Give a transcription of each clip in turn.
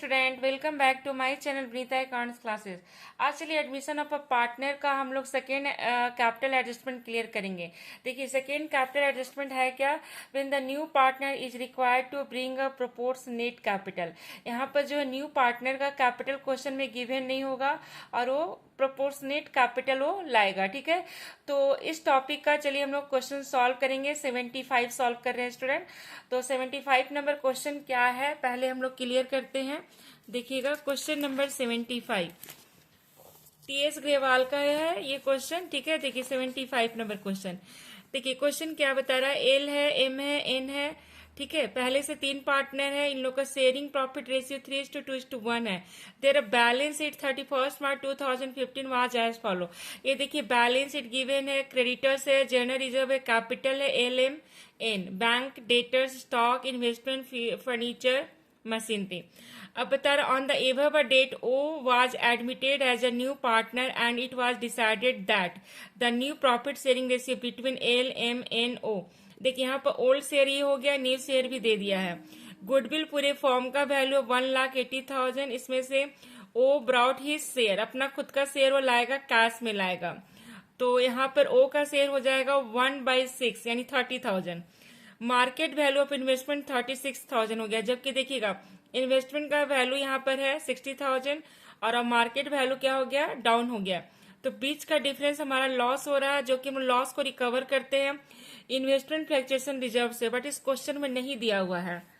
Student, welcome back to my channel Vineeta accounts classes. आज चलिए admission of a partner का हम लोग सेकेंड कैपिटल एडजस्टमेंट क्लियर करेंगे। देखिए सेकेंड कैपिटल एडजस्टमेंट है क्या, when the new partner is required to bring a proportionate capital. यहाँ पर जो है न्यू पार्टनर का कैपिटल क्वेश्चन में गिवन नहीं होगा और वो प्रोपोर्शनेट कैपिटल वो लाएगा। ठीक है, तो इस टॉपिक का चलिए हम लोग क्वेश्चन सॉल्व करेंगे। 75 सॉल्व कर रहे हैं स्टूडेंट। तो 75 नंबर क्वेश्चन क्या है पहले हम लोग क्लियर करते हैं। देखिएगा क्वेश्चन नंबर 75 टीएस ग्रेवाल का है ये क्वेश्चन। ठीक है, देखिए 75 नंबर क्वेश्चन। देखिए क्वेश्चन क्या बता रहा है, एल है, एम है, एन है। ठीक है, पहले से 3 पार्टनर है, इन लोग का शेयरिंग प्रॉफिट रेशियो 3:2:1 है। Their balance sheet 31 March 2015 was as follow. ये देखिए बैलेंस शीट गिवन है, क्रेडिटर्स है, जनरल रिजर्व है, कैपिटल है L M N, bank debtors, stock, investment, furniture, machine थी। अब बता रहा on the above date O was admitted as a new partner and it was decided that the new profit sharing ratio between L M N O. देखिए यहाँ पर old share ये हो गया, न्यू शेयर भी दे दिया है। गुडविल पूरे फॉर्म का वैल्यू 1,80,000, इसमें से ओ ब्राउट ही शेयर, अपना खुद का शेयर वो लाएगा, कैश में लाएगा। तो यहाँ पर ओ का शेयर हो जाएगा 1/6 यानी 30,000। मार्केट वैल्यू ऑफ इन्वेस्टमेंट 36,000 हो गया, जबकि देखिएगा इन्वेस्टमेंट का वैल्यू यहाँ पर है 60,000 और अब मार्केट वैल्यू क्या हो गया, डाउन हो गया। तो बीच का डिफरेंस हमारा लॉस हो रहा है, जो कि हम लॉस को रिकवर करते हैं इन्वेस्टमेंट फ्लक्चुएशन रिजर्व से, बट इस क्वेश्चन में नहीं दिया हुआ है।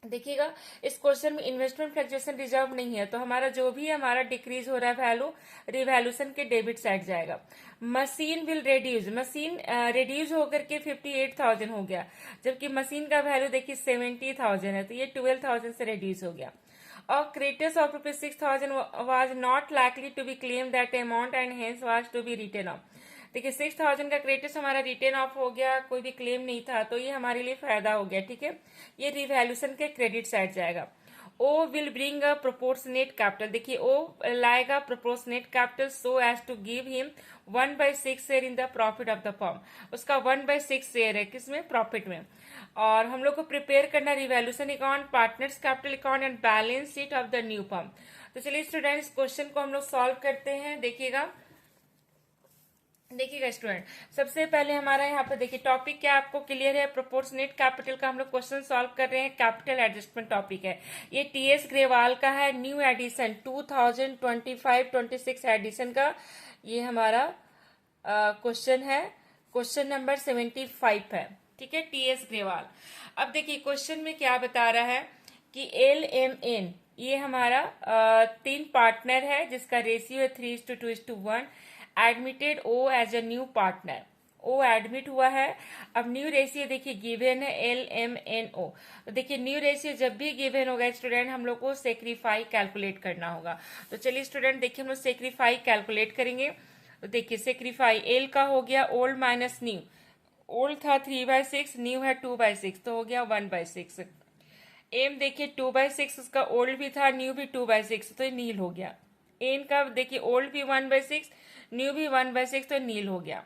देखिएगा इस क्वेश्चन में इन्वेस्टमेंट फ्लक्चुएशन रिजर्व नहीं है, तो हमारा जो भी हमारा डिक्रीज हो रहा है वैल्यू रिवैल्यूएशन के डेबिट साइड जाएगा। Machine will reduce, machine reduce होकर के 58,000 हो गया, जबकि मशीन का वैल्यू देखिए 70,000 है, तो ये 12,000 से रेड्यूस हो गया। और creditors of ₹6,000 was not likely to be claim that amount and hence was to be written off. देखिए 6,000 का क्रेडिटर्स हमारा रिटर्न ऑफ हो गया, कोई भी क्लेम नहीं था, तो ये हमारे लिए फायदा हो गया। ठीक है, ये रिवैल्यूएशन के क्रेडिट साइड जाएगा। O will bring a proportionate capital, देखिए ओ लाएगा proportionate capital so as to give him 1/6 share in the profit of the firm. उसका 1/6 शेयर है किसमें, प्रॉफिट में। और हम लोग को प्रिपेयर करना revaluation account, partners capital account and balance sheet of the new firm. तो चलिए स्टूडेंट्स क्वेश्चन को हम लोग सॉल्व करते हैं। देखिएगा स्टूडेंट, सबसे पहले हमारा यहाँ पर देखिए टॉपिक क्या आपको क्लियर है, प्रोपोर्शनेट कैपिटल का हम लोग क्वेश्चन सॉल्व कर रहे हैं, कैपिटल एडजस्टमेंट टॉपिक है। ये टीएस ग्रेवाल का है, न्यू एडिशन 2025-26 एडिशन का ये हमारा क्वेश्चन है, क्वेश्चन नंबर 75 है। ठीक है, टीएस ग्रेवाल। अब देखिए क्वेश्चन में क्या बता रहा है कि एल एम एन ये हमारा 3 पार्टनर है जिसका रेशियो है 3:2:1। Admitted O as a new partner, O admit हुआ है। अब न्यू रेशियो देखिए गिवन है एल एम एन ओ। तो देखिए न्यू रेशियो जब भी गिवन होगा स्टूडेंट हम लोग को सेक्रीफाई कैलकुलेट करना होगा। तो चलिए स्टूडेंट देखिए हम लोग सेक्रीफाई कैलकुलेट करेंगे। तो देखिए सेक्रीफाई एल का हो गया ओल्ड माइनस न्यू, ओल्ड था 3/6, न्यू है 2/6, तो हो गया 1/6। एम देखिए 2/6 उसका ओल्ड भी था, न्यू भी 2/6, तो नील हो गया। एन का देखिए ओल्ड भी 1/6, न्यू भी 1/6, तो नील हो गया।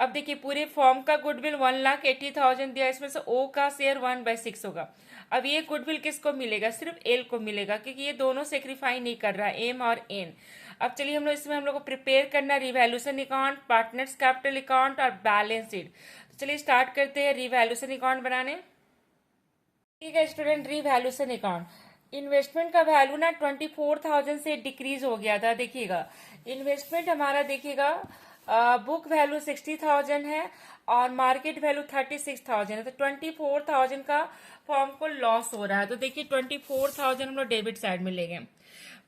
अब देखिए पूरे फॉर्म का गुडविल 1,80,000 दिया, इसमें से ओ का शेयर 1/6 होगा। अब ये गुडविल किसको मिलेगा, सिर्फ एल को मिलेगा, क्योंकि ये दोनों सेक्रीफाई नहीं कर रहा है, एम और एन। अब चलिए हम लोग इसमें हम लोग को प्रिपेयर करना revaluation account, partners capital account और बैलेंस शीट। तो चलिए स्टार्ट करते हैं रिवैल्यूएशन अकाउंट बनाने। ठीक है स्टूडेंट, रिवैल्यूएशन अकाउंट, इन्वेस्टमेंट का वैल्यू ना 24,000 से डिक्रीज हो गया था। देखिएगा इन्वेस्टमेंट हमारा देखिएगा बुक वैल्यू 60,000 है और मार्केट वैल्यू 36,000 है, तो 24,000 का फॉर्म को लॉस हो रहा है। तो देखिए 24,000 हम लोग डेबिट साइड में ले गए।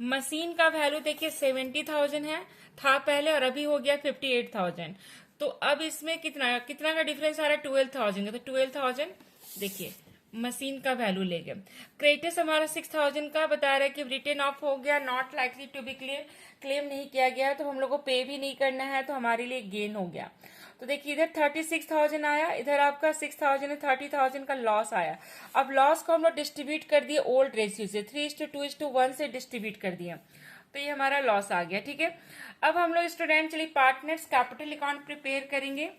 मशीन का वैल्यू देखिए 70,000 है, था पहले और अभी हो गया 58,000। तो अब इसमें कितना कितना का डिफरेंस आ रहा है, 12,000 है, तो 12,000 देखिए मशीन का वैल्यू ले गए। क्रेडिटर्स हमारा 6,000 का बता रहा है कि रिटर्न ऑफ हो गया, not likely to be claim नहीं किया गया, तो हम लोग को पे भी नहीं करना है, तो हमारे लिए गेन हो गया। तो देखिए इधर 36,000 आया, इधर आपका 6,000 है, 30,000 का लॉस आया। अब लॉस को हम लोग डिस्ट्रीब्यूट कर दिए ओल्ड रेशियो से, 3:2:1 से डिस्ट्रीब्यूट कर दिया, तो ये हमारा लॉस आ गया। ठीक है, अब हम लोग स्टूडेंट चलिए पार्टनर्स कैपिटल अकाउंट प्रिपेयर करेंगे।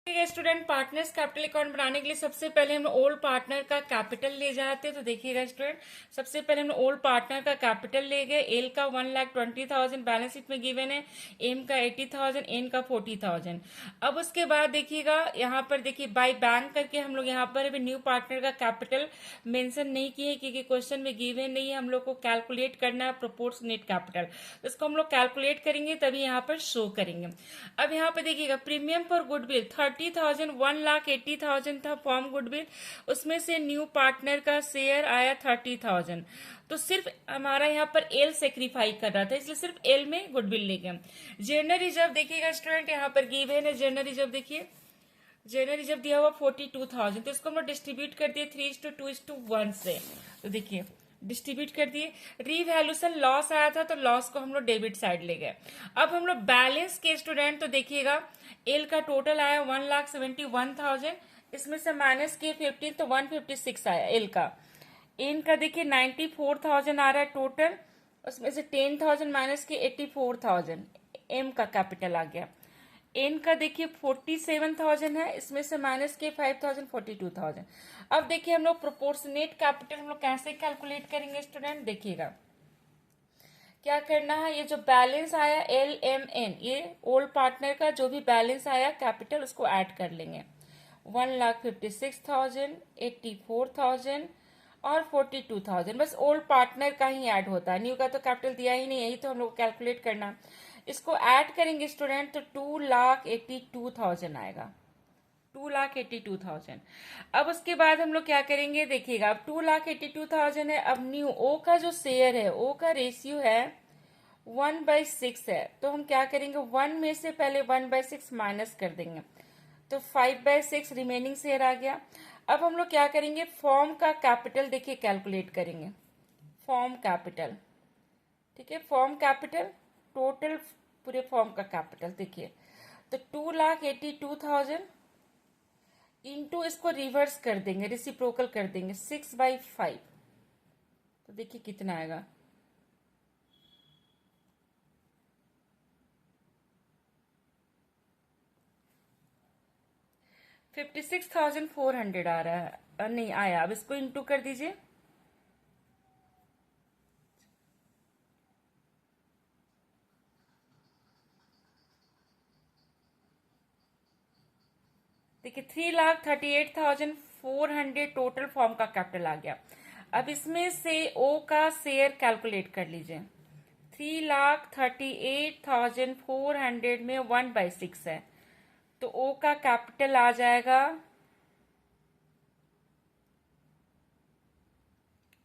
ठीक है स्टूडेंट, पार्टनर्स कैपिटल अकाउंट बनाने के लिए सबसे पहले हम ओल्ड पार्टनर का कैपिटल ले जाते हैं। तो देखिएगा स्टूडेंट, सबसे पहले हम ओल्ड पार्टनर का कैपिटल ले गए। एल का 1,20,000 बैलेंस शीट में गिवन है, एम का 80,000, एन का 40,000। अब उसके बाद देखिएगा यहाँ पर देखिए बाय बैंक करके हम लोग यहाँ पर न्यू पार्टनर का कैपिटल मेंशन नहीं किए क्योंकि क्वेश्चन में गिवन नहीं है। हम लोग को कैलकुलेट करना है प्रोपोर्शनेट कैपिटल, तो इसको हम लोग कैलकुलेट करेंगे तभी यहाँ पर शो करेंगे। अब यहाँ पे देखिएगा प्रीमियम फॉर गुडविल 30,000, 1,80,000 था फॉर्म गुडविल, उसमें से न्यू पार्टनर का शेयर आया 30,000। तो सिर्फ हमारा यहाँ पर एल सेक्रीफाई कर रहा था, इसलिए सिर्फ एल में गुडविल ले गए। जनरल रिजर्व देखिएगा स्टूडेंट, यहाँ पर गिवन है जनरल रिजर्व। देखिए जनरल रिजर्व दिया हुआ 42,000, तो इसको हम लोग डिस्ट्रीब्यूट कर दिए 3:2:1 से। तो देखिए डिस्ट्रीब्यूट कर दिए। रीवैल्यूएशन लॉस आया था तो लॉस को हम लोग डेबिट साइड ले गए। अब हम लोग बैलेंस के स्टूडेंट, तो देखिएगा एल का टोटल आया 1,71,000, इसमें से माइनस किए 15 तो 156 आया एल का। एन का देखिए 94,000 आ रहा है टोटल, उसमें से 10,000 माइनस किए 84,000 एम का कैपिटल आ गया। एन का देखिए 47,000 है, इसमें से माइनस के 5,000 42,000। अब देखिए हम लोग प्रोपोर्शनेट कैपिटल हम लोग कैसे कैलकुलेट करेंगे स्टूडेंट, देखिएगा क्या करना है। ये जो बैलेंस आया एल एम एन, ये ओल्ड पार्टनर का जो भी बैलेंस आया कैपिटल उसको ऐड कर लेंगे। 1,56,000, 84,000 और 42,000, बस ओल्ड पार्टनर का ही ऐड होता है, न्यू का तो कैपिटल दिया ही नहीं, यही तो हम लोग कैलकुलेट करना। इसको ऐड करेंगे स्टूडेंट तो 2,82,000 आएगा, 2,82,000। अब उसके बाद हम लोग क्या करेंगे, देखिएगा अब 2,82,000 है। अब न्यू ओ का जो शेयर है, ओ का रेशियो है 1/6 है, तो हम क्या करेंगे 1 में से पहले 1/6 माइनस कर देंगे, तो 5/6 रिमेनिंग शेयर आ गया। अब हम लोग क्या करेंगे, फॉर्म का कैपिटल देखिए कैलकुलेट करेंगे। फॉर्म कैपिटल, ठीक है, फॉर्म कैपिटल टोटल पूरे फॉर्म का कैपिटल देखिए, तो 2,82,000 इंटू इसको रिवर्स कर देंगे, रेसिप्रोकल कर देंगे 6/5, तो देखिए कितना आएगा, $56,400 आ रहा है, नहीं आया। अब इसको इंटू कर दीजिए, देखिए 3,38,400 टोटल फॉर्म का कैपिटल आ गया। अब इसमें से ओ का शेयर कैलकुलेट कर लीजिए। 3,38,400 में 1/6 है, तो ओ का कैपिटल आ जाएगा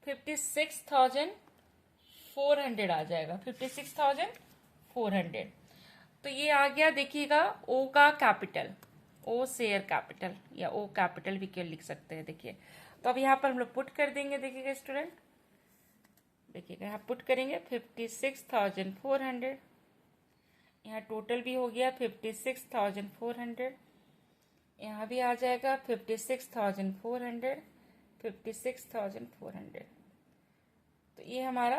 56,400 आ जाएगा, 56,400। तो ये आ गया देखिएगा ओ का कैपिटल, ओ शेयर कैपिटल या ओ कैपिटल भी क्यों लिख सकते हैं। देखिए तो अब यहाँ पर हम लोग पुट कर देंगे, देखिएगा स्टूडेंट, देखिएगा यहाँ पुट करेंगे 56,400, यहाँ टोटल भी हो गया 56,400, यहाँ भी आ जाएगा 56,400, 56,400। तो ये हमारा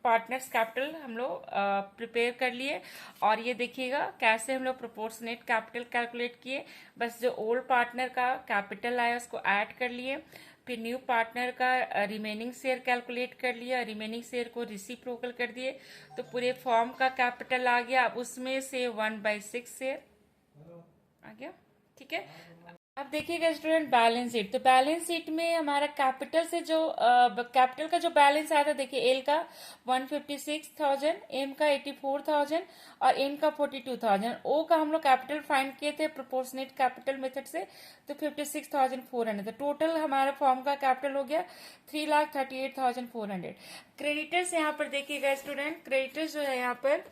पार्टनर्स कैपिटल हम लोग प्रिपेयर कर लिए। और ये देखिएगा कैसे हम लोग प्रोपोर्शनेट कैपिटल कैलकुलेट किए, बस जो ओल्ड पार्टनर का कैपिटल आया उसको ऐड कर लिए, फिर न्यू पार्टनर का रिमेनिंग शेयर कैलकुलेट कर लिया, रिमेनिंग शेयर को रेसिप्रोकल कर दिए, तो पूरे फॉर्म का कैपिटल आ गया। अब उसमें से 1/6 शेयर आ गया, ठीक है। अब देखिएगा स्टूडेंट बैलेंस शीट, तो बैलेंस शीट में हमारा कैपिटल से जो कैपिटल का जो बैलेंस आया था, देखिए एल का 156,000, एम का 84,000 और एन का 42,000। ओ का हम लोग कैपिटल फाइंड किए थे प्रोपोर्शनेट कैपिटल मेथड से, तो 56,400। तो टोटल हमारा फॉर्म का कैपिटल हो गया 3,38,400। क्रेडिटर्स यहाँ पर देखिएगा स्टूडेंट, क्रेडिटर्स जो है यहाँ पर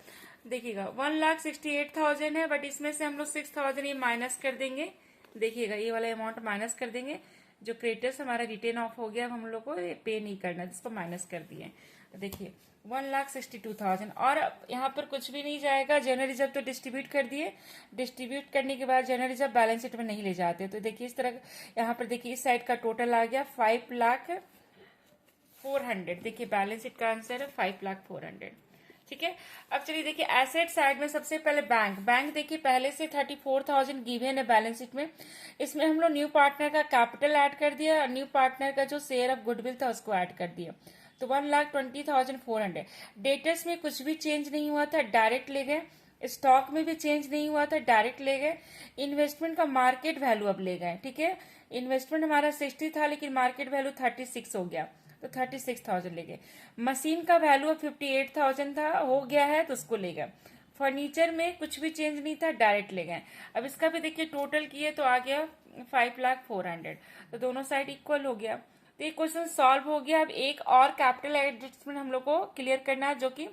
देखिएगा 1,68,000 है, बट इसमें से हम लोग 6,000 ये माइनस कर देंगे। देखिएगा ये वाला अमाउंट माइनस कर देंगे, जो क्रेडिटर्स हमारा रिटेन ऑफ हो गया, हम लोग को ये पे नहीं करना, जिसको माइनस कर दिए। तो देखिए 1,62,000, और यहाँ पर कुछ भी नहीं जाएगा। जनरल रिजर्व तो डिस्ट्रीब्यूट कर दिए, डिस्ट्रीब्यूट करने के बाद जनरल रिजर्व बैलेंस शीट में नहीं ले जाते। तो देखिए इस तरह यहाँ पर देखिए इस साइड का टोटल आ गया 5,04,000। देखिए बैलेंस शीट का आंसर है 5,04,000। ठीक है। अब चलिए देखिए एसेट साइड में सबसे पहले बैंक देखिए पहले से 34,000 गिवन है बैलेंस शीट में। इसमें हम लोग न्यू पार्टनर का कैपिटल ऐड कर दिया और न्यू पार्टनर का जो शेयर ऑफ गुडविल था उसको ऐड कर दिया, तो 1,20,400। डेटर्स में कुछ भी चेंज नहीं हुआ था, डायरेक्ट ले गए। स्टॉक में भी चेंज नहीं हुआ था, डायरेक्ट ले गए। इन्वेस्टमेंट का मार्केट वैल्यू अब ले गए, ठीक है। इन्वेस्टमेंट हमारा 60 था लेकिन मार्केट वैल्यू 36 हो गया, तो 36,000 ले गए। मशीन का वैल्यू 58,000 था, हो गया है तो उसको ले गए। फर्नीचर में कुछ भी चेंज नहीं था, डायरेक्ट ले गए। अब इसका भी देखिए टोटल किए तो आ गया 5,04,000, तो दोनों साइड इक्वल हो गया। तो ये क्वेश्चन सॉल्व हो गया। अब एक और कैपिटल एडजस्टमेंट हम लोग को क्लियर करना है जो कि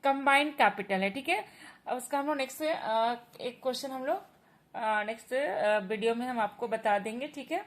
कंबाइंड कैपिटल है, ठीक है। अब उसका हम लोग नेक्स्ट एक क्वेश्चन हम लोग नेक्स्ट वीडियो में हम आपको बता देंगे, ठीक है।